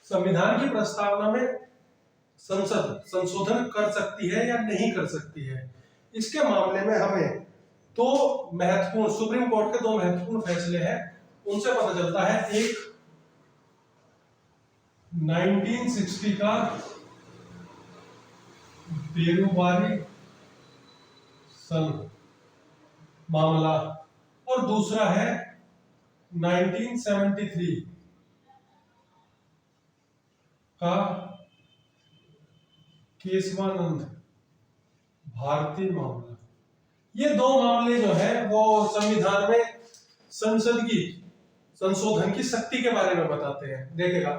संविधान की प्रस्तावना में संसद संशोधन कर सकती है या नहीं कर सकती है, इसके मामले में हमें दो महत्वपूर्ण सुप्रीम कोर्ट के दो महत्वपूर्ण फैसले हैं, उनसे पता चलता है। एक 1960 का बेरुबारी संघ मामला और दूसरा है 1973 का केशवानंद भारती मामला। ये दो मामले जो है वो संविधान में संसद की संशोधन की शक्ति के बारे में बताते हैं। देखेगा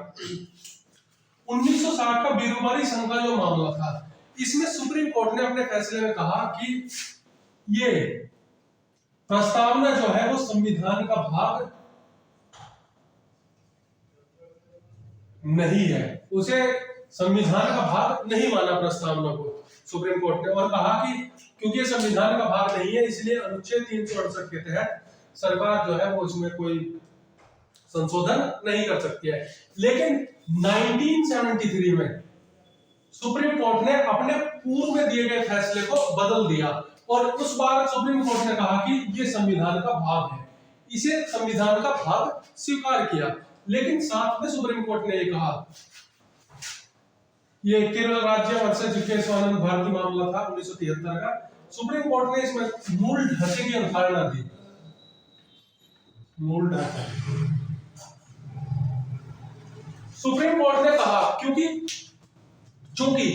1960 का बेरुबारी संघ का जो मामला था, इसमें सुप्रीम कोर्ट ने अपने फैसले में कहा कि ये प्रस्तावना जो है वो संविधान का भाग नहीं है, उसे संविधान का भाग नहीं माना प्रस्तावना को सुप्रीम कोर्ट ने, और कहा कि क्योंकि ये संविधान का भाग नहीं है इसलिए अनुच्छेद 368 के तहत सरकार जो है वो इसमें कोई संशोधन नहीं कर सकती है। लेकिन 1973 में सुप्रीम कोर्ट ने अपने पूर्व में दिए गए फैसले को बदल दिया और उस बार सुप्रीम कोर्ट ने कहा कि ये संविधान का भाग है, इसे संविधान का भाग स्वीकार किया। लेकिन साथ में सुप्रीम कोर्ट ने ये कहा, ये केरल राज्य वर्सेस केशवानंद भारती मामला था 1973 का, सुप्रीम कोर्ट ने इसमें मूल ढांचे की अवधारणा दी। मूल ढांचा सुप्रीम कोर्ट ने कहा क्योंकि चूंकि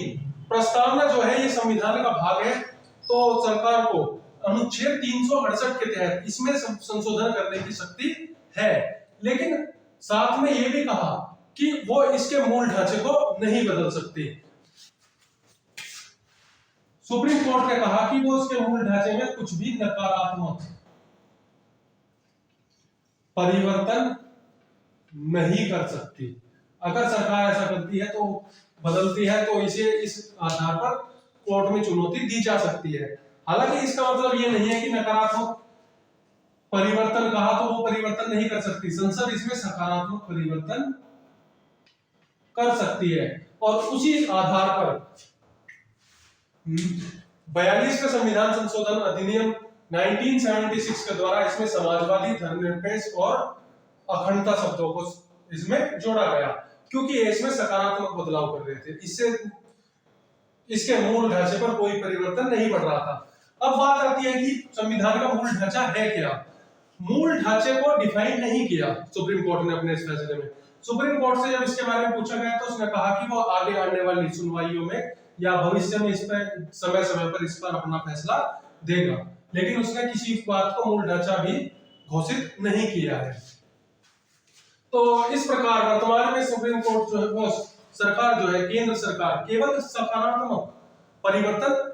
प्रस्तावना जो है ये संविधान का भाग है, तो सरकार को अनुच्छेद 368 के तहत इसमें संशोधन करने की शक्ति है। लेकिन साथ में ये भी कहा कि वो इसके मूल ढांचे को नहीं बदल सकती। सुप्रीम कोर्ट ने कहा कि वो इसके मूल ढांचे में कुछ भी नकारात्मक परिवर्तन नहीं कर सकती। अगर सरकार ऐसा करती है तो बदलती है तो इसे इस आधार पर कोर्ट में चुनौती दी जा सकती है। हालांकि इसका मतलब ये नहीं है कि नकारात्मक परिवर्तन कहा तो वो परिवर्तन नहीं कर सकती, संसद इसमें सकारात्मक परिवर्तन कर सकती है। और उसी आधार पर 42 का संविधान संशोधन अधिनियम 1976 के द्वारा इसमें समाजवादी, धर्मनिरपेक्ष और अखंडता शब्दों को इसमें जोड़ा गया, क्योंकि इसमें सकारात्मक बदलाव कर रहे थे, इससे इसके मूल ढांचे पर कोई परिवर्तन नहीं बढ़ रहा था। अब बात आती है कि संविधान का मूल ढांचा है क्या। मूल ढांचे को डिफाइन नहीं किया सुप्रीम कोर्ट ने अपने इस फैसले में। सुप्रीम कोर्ट से जब इसके बारे में पूछा गया तो उसने कहा कि वो आगे आने वाली सुनवाइयों में या भविष्य में इस पर समय समय पर इस पर अपना फैसला देगा, लेकिन उसने किसी बात को मूल ढांचा भी घोषित नहीं किया है। तो इस प्रकार वर्तमान में सुप्रीम कोर्ट जो है वो सरकार जो है केंद्र सरकार केवल सकारात्मक परिवर्तन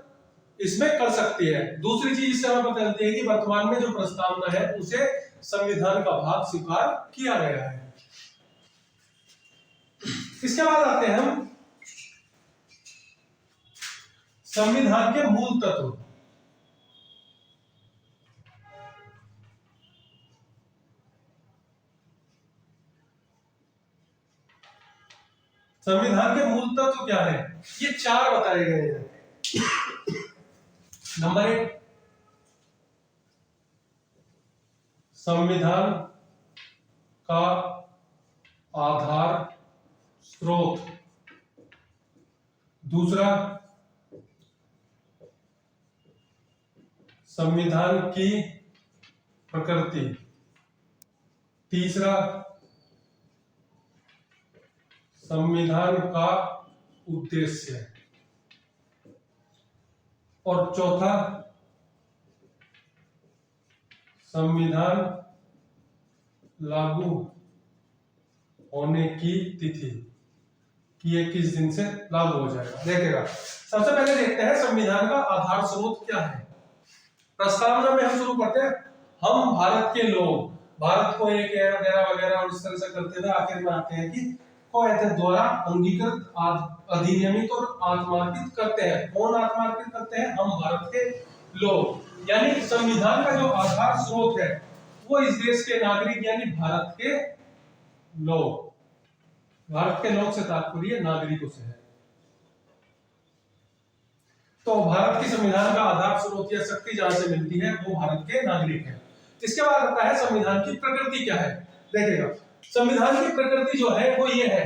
इसमें कर सकती है। दूसरी चीज इससे हमें पता चलती है कि वर्तमान में जो प्रस्तावना है उसे संविधान का भाग स्वीकार किया गया है। इसके बाद आते हैं हम संविधान के मूल तत्व। संविधान के मूल तत्व क्या है, ये चार बताए गए हैं। नंबर 1, संविधान का आधार स्रोत। दूसरा, संविधान की प्रकृति। तीसरा, संविधान का उद्देश्य। और चौथा, संविधान लागू होने की तिथि कि ये किस दिन से लागू हो जाएगा। देखेगा सबसे पहले देखते हैं संविधान का आधार स्रोत क्या है। प्रस्तावना में हम शुरू करते हैं, हम भारत के लोग, भारत को एक वगैरह वगैरह और इस तरह से करते हुए आखिर में आते हैं कि को द्वारा अंगीकृत, अधिनियमित और आत्मार्पित करते हैं। कौन आत्मार्पित करते हैं? हम भारत के लोग। यानी संविधान का जो आधार स्रोत है वो इस देश के नागरिक यानी भारत के लोग। भारत के लोग से तात्पर्य नागरिकों से है। तो भारत की संविधान का आधार स्रोत या शक्ति जहां से मिलती है वो भारत के नागरिक है। इसके बाद आता है संविधान की प्रकृति क्या है। देखिएगा, संविधान की प्रकृति जो है वो ये है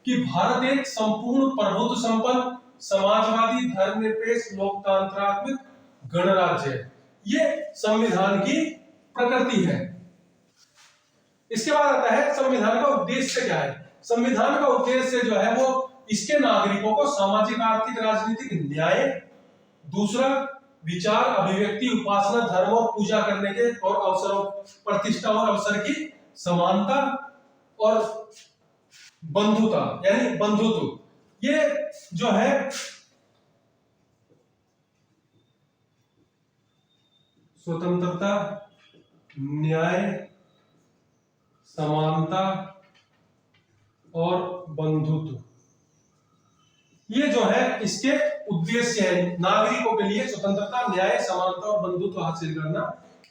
कि भारत एक संपूर्ण प्रभुत्व संपन्न समाजवादी धर्मनिरपेक्ष लोकतांत्रात्मक गणराज्य है। ये संविधान की प्रकृति है। इसके बाद आता है संविधान का उद्देश्य क्या है। संविधान का उद्देश्य जो है वो इसके नागरिकों को सामाजिक आर्थिक राजनीतिक न्याय, दूसरा विचार अभिव्यक्ति उपासना धर्म और पूजा करने के और अवसरों प्रतिष्ठा और अवसर की समानता और बंधुता यानी बंधुत्व, ये जो है स्वतंत्रता न्याय समानता और बंधुत्व, ये जो है इसके उद्देश्य है। नागरिकों के लिए स्वतंत्रता न्याय समानता और बंधुत्व हासिल करना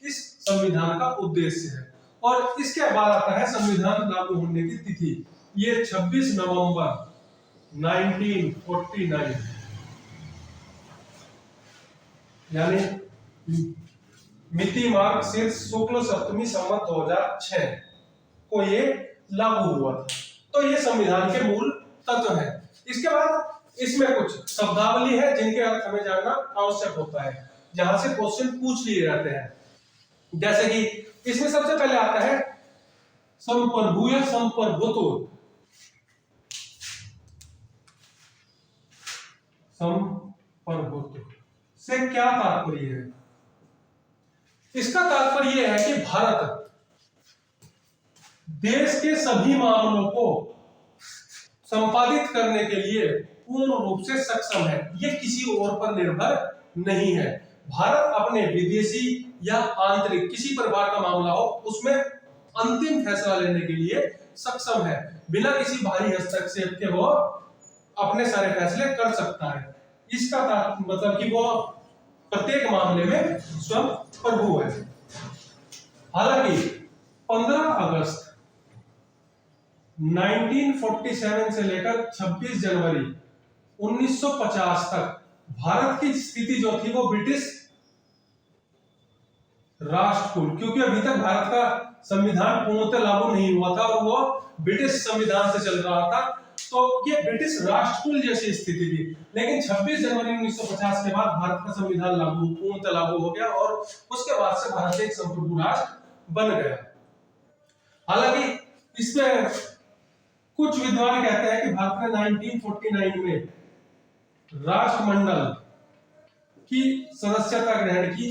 इस संविधान का उद्देश्य है। और इसके बाद आता है संविधान लागू होने की तिथि। ये 26 नवंबर 1949 यानी मिति मार्ग से शुक्ल सप्तमी संवत 2006 को ये लागू हुआ था। तो ये संविधान के मूल तत्व है। इसके बाद इसमें कुछ शब्दावली है जिनके अर्थ हमें जानना आवश्यक होता है, जहां से क्वेश्चन पूछ लिए जाते हैं। जैसे कि इसमें सबसे पहले आता है संप्रभु या संप्रभुत्व। संप्रभुत्व से क्या तात्पर्य है? इसका तात्पर्य यह है कि भारत देश के सभी मामलों को संपादित करने के लिए पूर्ण रूप से सक्षम है। ये किसी और पर निर्भर नहीं है। भारत अपने विदेशी या आंतरिक किसी प्रकार का मामला हो उसमें अंतिम फैसला लेने के लिए सक्षम है। बिना किसी बाहरी हस्तक्षेप के वो अपने सारे फैसले कर सकता है। इसका मतलब कि वो प्रत्येक मामले में स्वयं प्रभु है। हालांकि 15 अगस्त 1947 से लेकर 26 जनवरी 1950 तक भारत की स्थिति जो थी वो ब्रिटिश राष्ट्रकुल, क्योंकि अभी तक भारत का संविधान पूर्णतः लागू नहीं हुआ था और वो ब्रिटिश संविधान से चल रहा था, तो ये ब्रिटिश राष्ट्रकुल जैसी स्थिति थी। लेकिन 26 जनवरी 1950 के बाद भारत का संविधान पूर्णतः लागू हो गया और उसके बाद से भारत एक संप्रभु राष्ट्र बन गया। हालांकि इसमें कुछ विद्वान कहते हैं कि भारत ने 1949 में राष्ट्रमंडल की सदस्यता ग्रहण की।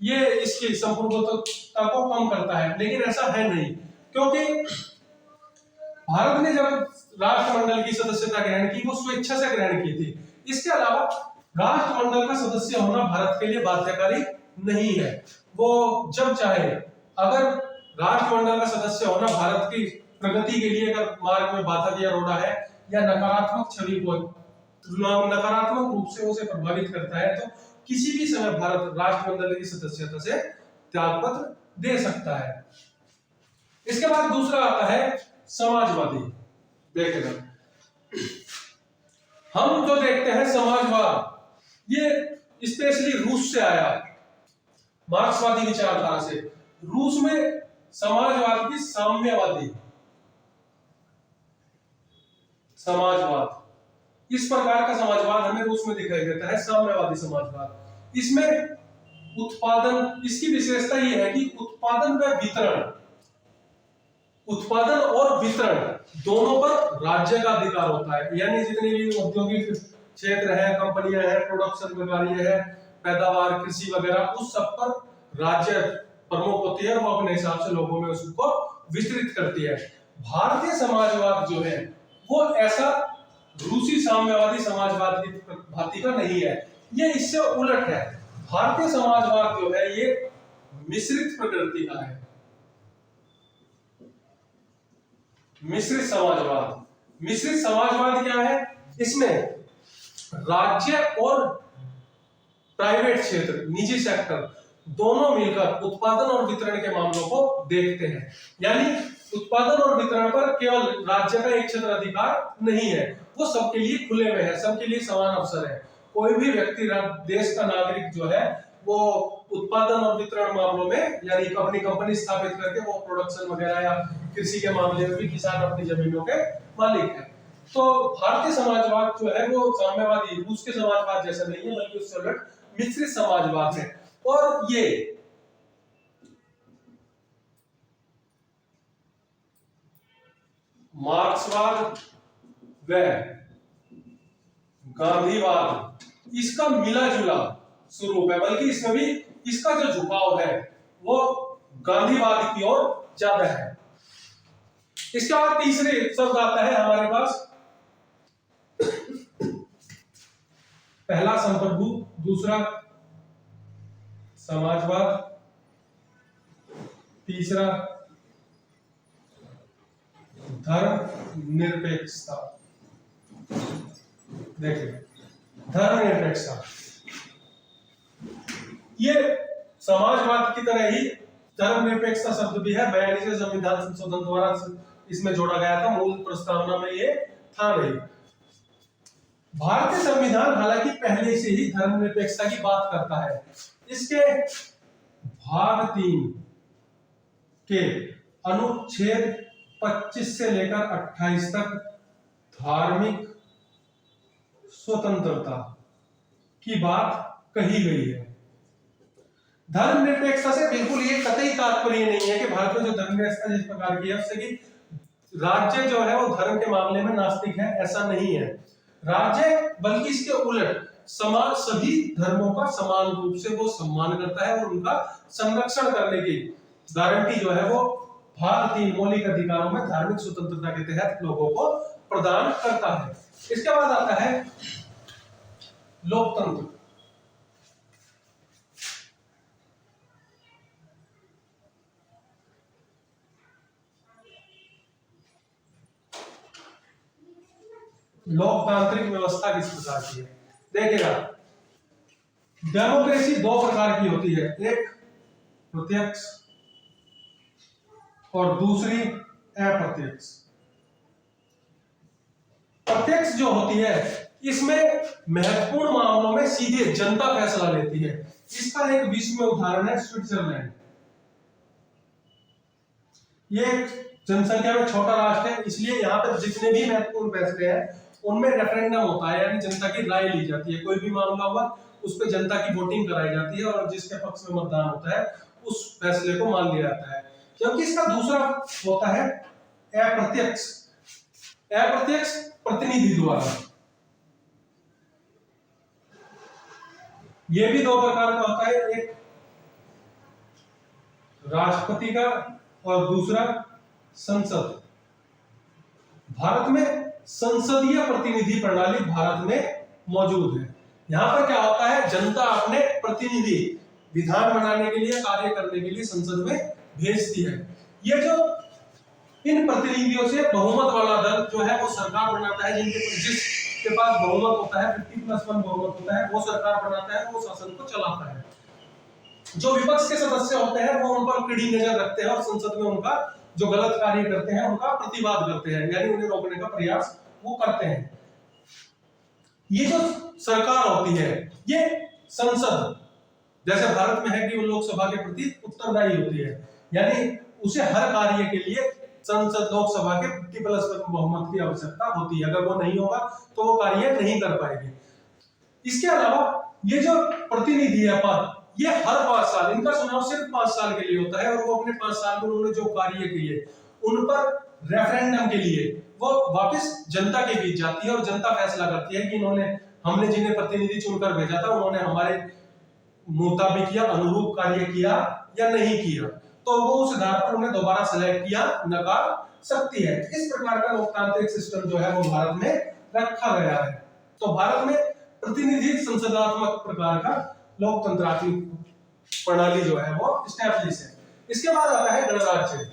ये इसकी संप्रभुता को कम करता है, लेकिन ऐसा है नहीं, क्योंकि भारत ने जब राष्ट्रमंडल की सदस्यता ग्रहण की वो स्वेच्छा से ग्रहण की थी। इसके अलावा राष्ट्रमंडल का सदस्य होना भारत के लिए बाध्यकारी नहीं है। वो जब चाहे, अगर राष्ट्रमंडल का सदस्य होना भारत की प्रगति के लिए अगर मार्ग में बाधा या रोड़ा है या नकारात्मक छवि को नकारात्मक रूप से उसे प्रभावित करता है, तो किसी भी समय भारत राष्ट्रमंडल की सदस्यता से त्यागपत्र दे सकता है। इसके बाद दूसरा आता है समाजवादी। देखेगा, हम जो देखते हैं समाजवाद, ये स्पेशली रूस से आया, मार्क्सवादी विचारधारा से। रूस में समाजवाद की साम्यवादी समाजवाद, इस प्रकार का समाजवाद हमें रूस में दिखाई देता है, साम्यवादी समाजवाद। इसमें उत्पादन, इसकी विशेषता यह है कि उत्पादन और वितरण दोनों पर राज्य का अधिकार होता है। यानी जितने भी औद्योगिक क्षेत्र है, कंपनियां हैं, प्रोडक्शन कार्य है, पैदावार कृषि वगैरह, उस सब पर राज्य प्रमुख होती है, वो अपने हिसाब से लोगों में उसको विस्तृत करती है। भारतीय समाजवाद जो है वो ऐसा रूसी साम्यवादी समाजवाद की भांति का नहीं है, ये इससे उलट है। भारतीय समाजवाद जो है ये मिश्रित प्रकृति का है। मिश्रित समाजवाद क्या है? इसमें राज्य और प्राइवेट क्षेत्र, निजी सेक्टर दोनों मिलकर उत्पादन और वितरण के मामलों को देखते हैं। यानी उत्पादन और वितरण पर केवल राज्य का एक क्षेत्राधिकार नहीं है, वो सबके लिए खुले हुए है, सबके लिए समान अवसर है। कोई भी व्यक्ति देश का नागरिक जो है वो उत्पादन और वितरण मामलों में यानी अपनी कंपनी स्थापित करके वो प्रोडक्शन वगैरह या कृषि के मामले में भी किसान अपनी जमीनों के मालिक है। तो भारतीय समाजवाद जो है वो साम्यवादी रूस के समाजवाद जैसा नहीं है, बल्कि उससे उलट मिश्रित समाजवाद है। और ये मार्क्सवाद व गांधीवाद इसका मिला जुला स्वरूप है, बल्कि इसमें भी इसका जो झुकाव है वो गांधीवाद की ओर ज्यादा है। इसके बाद तीसरे शब्द आता है हमारे पास, पहला संप्रभु, दूसरा समाजवाद, तीसरा धर्मनिरपेक्षता। देखिए धर्मनिरपेक्षता ये समाजवाद की तरह ही धर्मनिरपेक्षता शब्द भी है, 42वें संविधान संशोधन द्वारा इसमें जोड़ा गया था, मूल प्रस्तावना में ये था नहीं। भारतीय संविधान हालांकि पहले से ही धर्मनिरपेक्षता की बात करता है। इसके भाग 3 के अनुच्छेद 25 से लेकर 28 तक धार्मिक स्वतंत्रता की बात कही गई है। धर्मनिरपेक्षता से बिल्कुल ये कतई तात्पर्य नहीं है कि भारत में जो धर्मनिरपेक्षता जिस प्रकार की है उससे कि राज्य जो है वो धर्म के मामले में नास्तिक है, ऐसा नहीं है। राज्य बल्कि इसके उलट समाज सभी धर्मों का समान रूप से वो सम्मान करता है और उनका संरक्षण करने की गारंटी जो है वो भाग 3 मौलिक अधिकारों में धार्मिक स्वतंत्रता के तहत लोगों को प्रदान करता है। इसके बाद आता है लोकतंत्र। लोकतांत्रिक व्यवस्था किस प्रकार की है? देखिएगा डेमोक्रेसी 2 प्रकार की होती है, एक प्रत्यक्ष और दूसरी अप्रत्यक्ष। प्रत्यक्ष जो होती है इसमें महत्वपूर्ण मामलों में सीधे जनता फैसला लेती है। इसका एक विश्व में उदाहरण है स्विट्जरलैंड। ये जनसंख्या में छोटा राष्ट्र है, इसलिए यहाँ पे जितने भी महत्वपूर्ण फैसले हैं उनमें रेफरेंडम होता है, यानी जनता की राय ली जाती है। कोई भी मामला हुआ उस पर जनता की वोटिंग कराई जाती है और जिसके पक्ष में मतदान होता है उस फैसले को मान लिया जाता है। क्योंकि इसका दूसरा होता है अप्रत्यक्ष। अप्रत्यक्ष प्रतिनिधि द्वारा, यह भी 2 प्रकार का होता है, एक राष्ट्रपति का और दूसरा संसद। भारत में संसदीय प्रतिनिधि प्रणाली भारत में मौजूद है। यहां पर क्या होता है, जनता अपने प्रतिनिधि विधान बनाने के लिए, कार्य करने के लिए संसद में भेजती है। ये जो इन प्रतिनिधियों से बहुमत वाला दल जो है वो सरकार बनाता है, जिसके पास बहुमत होता है 50+1 बहुमत होता है, वो सरकार बनाता है, वो शासन को चलाता है। जो विपक्ष के सदस्य होते हैं वो उन पर कड़ी नजर रखते हैं और संसद में उनका जो गलत कार्य करते हैं उनका प्रतिवाद करते हैं, यानी उन्हें रोकने का प्रयास वो करते हैं। ये जो सरकार होती है ये संसद जैसे भारत में है कि वो लोकसभा के प्रति उत्तरदायी होती है, यानी उसे हर कार्य के लिए संसद लोकसभा के 50+1 बहुमत की आवश्यकता होती है। अगर वो नहीं होगा तो वो कार्य नहीं कर पाएगी। इसके अलावा ये जो प्रतिनिधि है पद, ये हर 5 साल, इनका चुनाव सिर्फ 5 साल के लिए होता है और वो अपने 5 साल में उन्होंने जो कार्य किए उन पर रेफरेंडम के लिए वो वापस जनता के बीच जाती है और जनता फैसला करती है कि हमने जिन्हें प्रतिनिधि चुनकर भेजा था उन्होंने हमारे मुताबिक या अनुरूप कार्य किया या नहीं किया, तो वो उस आधार पर उन्हें दोबारा सेलेक्ट किया नकार सकती है। इस प्रकार का लोकतांत्रिक सिस्टम जो है वो भारत में रखा गया है। तो भारत में प्रतिनिधि संसदात्मक प्रकार का लोकतंत्रात्मक प्रणाली जो है वो एस्टैब्लिश है। इसके बाद आता है गणराज्य।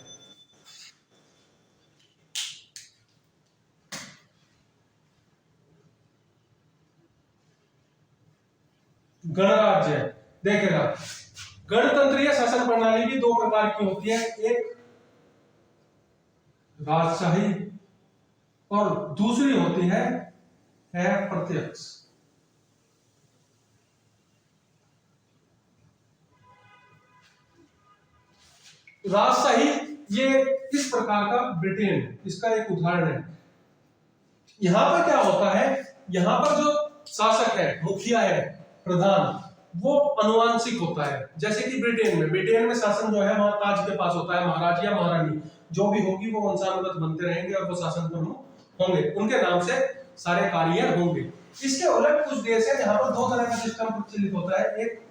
गणराज्य देखेगा, गणतंत्रीय शासन प्रणाली भी 2 प्रकार की होती है, एक राजशाही और दूसरी होती है अप्रत्यक्ष। राजशाही ये इस प्रकार का ब्रिटेन इसका एक उदाहरण है। यहां पर क्या होता है, यहां पर जो शासक है, मुखिया है, प्रधान, वो अनुवांशिक होता है। जैसे कि ब्रिटेन में शासन जो है वहां ताज के पास होता है, महाराज या महारानी जो भी होगी वो वंशानुगत बनते रहेंगे और वो शासन प्रमुख होंगे, उनके नाम से सारे कार्य होंगे। इसके उलट कुछ देश है जहां पर दो तरह का सिस्टम प्रचलित होता है। एक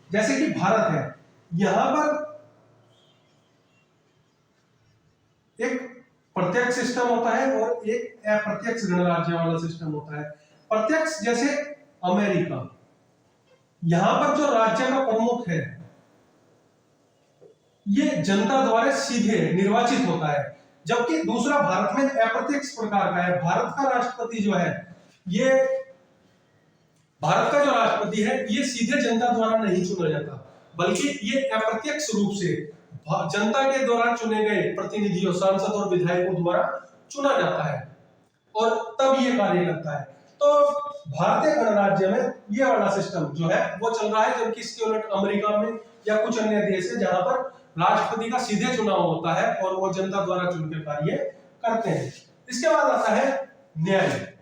जैसे कि भारत है, यहां पर एक प्रत्यक्ष सिस्टम होता है और एक अप्रत्यक्ष गणराज्य वाला सिस्टम होता है। प्रत्यक्ष जैसे अमेरिका, यहां पर जो राज्य का प्रमुख है ये जनता द्वारा सीधे निर्वाचित होता है, जबकि दूसरा भारत में अप्रत्यक्ष प्रकार का है। भारत का राष्ट्रपति जो है, ये भारत का जो राष्ट्रपति है ये सीधे जनता द्वारा नहीं चुना जाता, बल्कि ये अप्रत्यक्ष रूप से जनता के द्वारा चुने गए प्रतिनिधियों, सांसद और विधायकों द्वारा चुना जाता है और तब ये कार्य करता है। तो भारतीय गणराज्य में ये वाला सिस्टम जो है वो चल रहा है, जबकि इसके उलट अमेरिका में या कुछ अन्य देश है जहां पर राष्ट्रपति का सीधे चुनाव होता है और वो जनता द्वारा चुनकर कार्य करते हैं। इसके बाद आता है न्याय।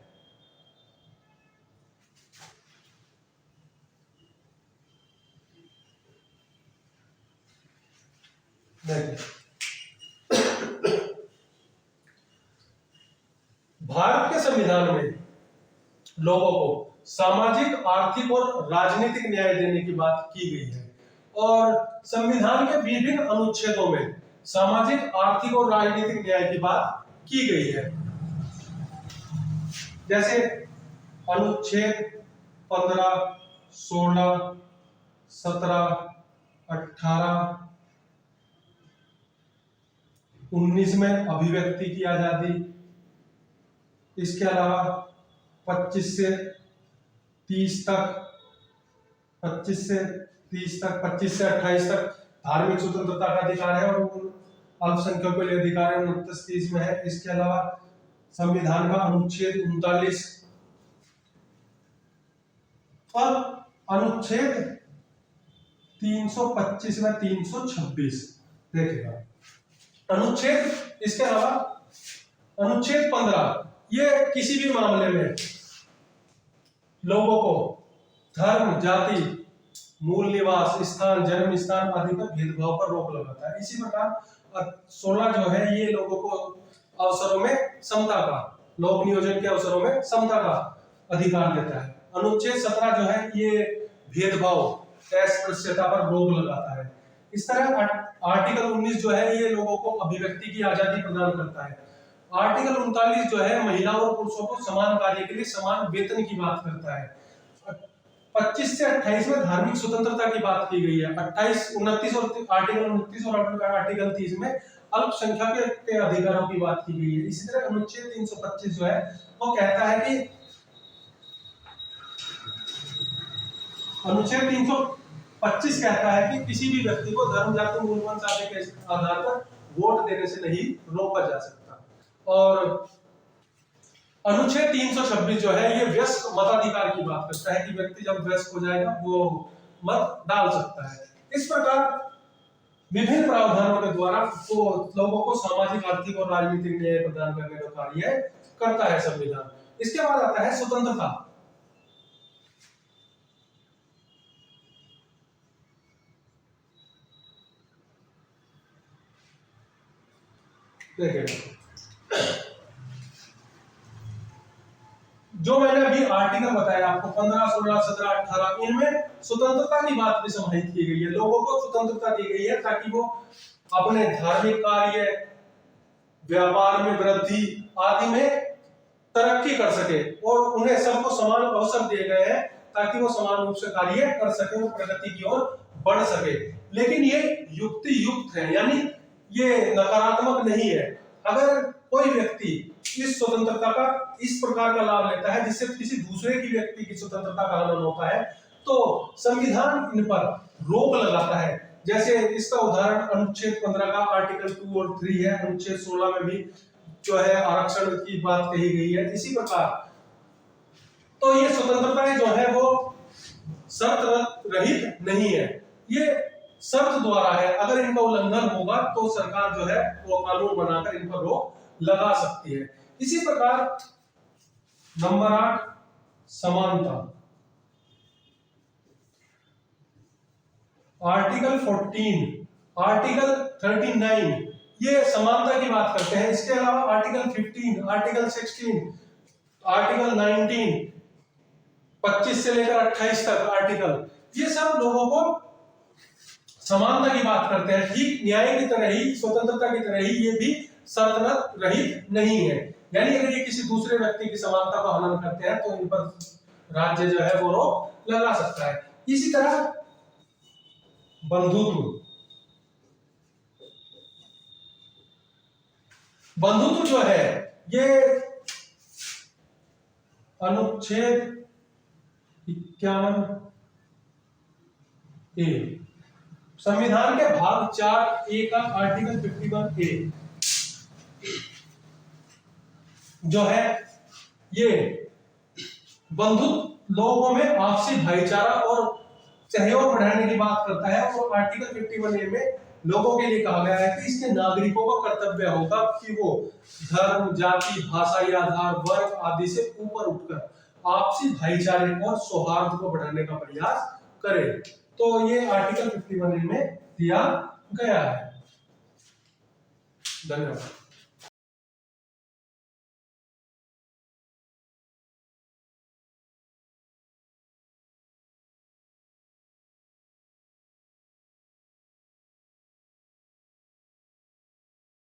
भारत के संविधान में लोगों को सामाजिक, आर्थिक और राजनीतिक न्याय देने की बात की गई है और संविधान के विभिन्न अनुच्छेदों में सामाजिक, आर्थिक और राजनीतिक न्याय की बात की गई है। जैसे अनुच्छेद 15, 16, 17, 18, 19 में अभिव्यक्ति की आजादी, इसके अलावा 25 से 30 तक, 25 से 30 तक, 25 से 28 तक धार्मिक स्वतंत्रता का अधिकार है और अल्पसंख्यकों के लिए अधिकार है 29-30 में है। इसके अलावा संविधान का अनुच्छेद 39 और अनुच्छेद 325 में 326 देखेगा। अनुच्छेद, इसके अलावा अनुच्छेद 15 ये किसी भी मामले में लोगों को धर्म, जाति, मूल निवास स्थान, जन्म स्थान आदि पर भेदभाव पर रोक लगाता है। इसी प्रकार 16 जो है ये लोगों को अवसरों में समता का, लोक नियोजन के अवसरों में समता का अधिकार देता है। अनुच्छेद 17 जो है ये भेदभाव, अस्पृश्यता पर रोक लगाता है। इस तरह आर्टिकल 19 जो है ये लोगों को अभिव्यक्ति की आजादी प्रदान करता है। आर्टिकल 39 जो है महिलाओं और पुरुषों को समान कार्य के लिए समान वेतन की बात करता है। 25 से 28 में धार्मिक स्वतंत्रता की बात की गई है। 28, 29 और आर्टिकल 29 और आर्टिकल 30 में अल्पसंख्यक के अधिकारों की बात की गई है। इसी तरह अनुच्छेद 325 जो है वो कहता है कि अनुच्छेद 325 कहता है कि किसी भी व्यक्ति को धर्म, जाति, मूल वंश आदि के आधार पर वोट देने से नहीं रोका जा सकता। और अनुच्छेद 326 जो है ये वयस्क मताधिकार की बात करता है कि व्यक्ति जब वयस्क हो जाएगा वो मत डाल सकता है। इस प्रकार विभिन्न प्रावधानों के द्वारा वो लोगों को सामाजिक, आर्थिक और राजनीतिक न्याय प्रदान करने का कार्य करता है संविधान। इसके बाद आता है स्वतंत्रता। देखिए जो मैंने अभी आर्टिकल बताया आपको 15, 16, 17, 18 इनमें स्वतंत्रता की बात भी समाहित की गई है। लोगों को स्वतंत्रता दी गई है ताकि वो अपने धार्मिक कार्य, व्यापार में वृद्धि आदि में तरक्की कर सके और उन्हें सबको समान अवसर दिए गए हैं ताकि वो समान रूप से कार्य कर सके और प्रगति की ओर बढ़ सके। लेकिन ये युक्ति युक्त है, यानी ये नकारात्मक नहीं है। अगर कोई व्यक्ति इस स्वतंत्रता का इस प्रकार का लाभ लेता है जिससे किसी दूसरे की व्यक्ति की स्वतंत्रता का हनन होता है तो संविधान इन पर रोक लगाता है जैसे इसका उदाहरण अनुच्छेद 15 का आर्टिकल 2 और 3 है, अनुच्छेद 16 में भी जो है आरक्षण की बात कही गई है। इसी प्रकार तो ये स्वतंत्रताएं जो है वो शर्त रहित नहीं है, ये शर्त द्वारा है। अगर इनका उल्लंघन होगा तो सरकार जो है वो कानून बनाकर इन पर रोक लगा सकती है। इसी प्रकार नंबर 8 समानता। आर्टिकल 14, आर्टिकल 39 ये समानता की बात करते हैं। इसके अलावा आर्टिकल 15, आर्टिकल 16, आर्टिकल 19, 25 से लेकर 28 तक आर्टिकल, ये सब लोगों को समानता की बात करते हैं। ठीक न्याय की तरह ही, स्वतंत्रता की तरह ही ये भी शर्त रहित नहीं है। यानी अगर ये किसी दूसरे व्यक्ति की समानता का हनन करते हैं तो इन पर राज्य जो है वो रोक लगा सकता है। इसी तरह बंधुत्व, बंधुत्व जो है ये अनुच्छेद 51 ए, संविधान के भाग 4 ए का आर्टिकल 51 ए जो है ये बंधुत्व लोगों में आपसी भाईचारा और सहयोग बढ़ाने की बात करता है। और आर्टिकल 51 ए में लोगों के लिए कहा गया है कि इसके नागरिकों का कर्तव्य होगा कि वो धर्म, जाति, भाषाई आधार, वर्ग आदि से ऊपर उठकर आपसी भाईचारे और सौहार्द को बढ़ाने का प्रयास करे। तो ये आर्टिकल 51 ए में दिया गया है। धन्यवाद।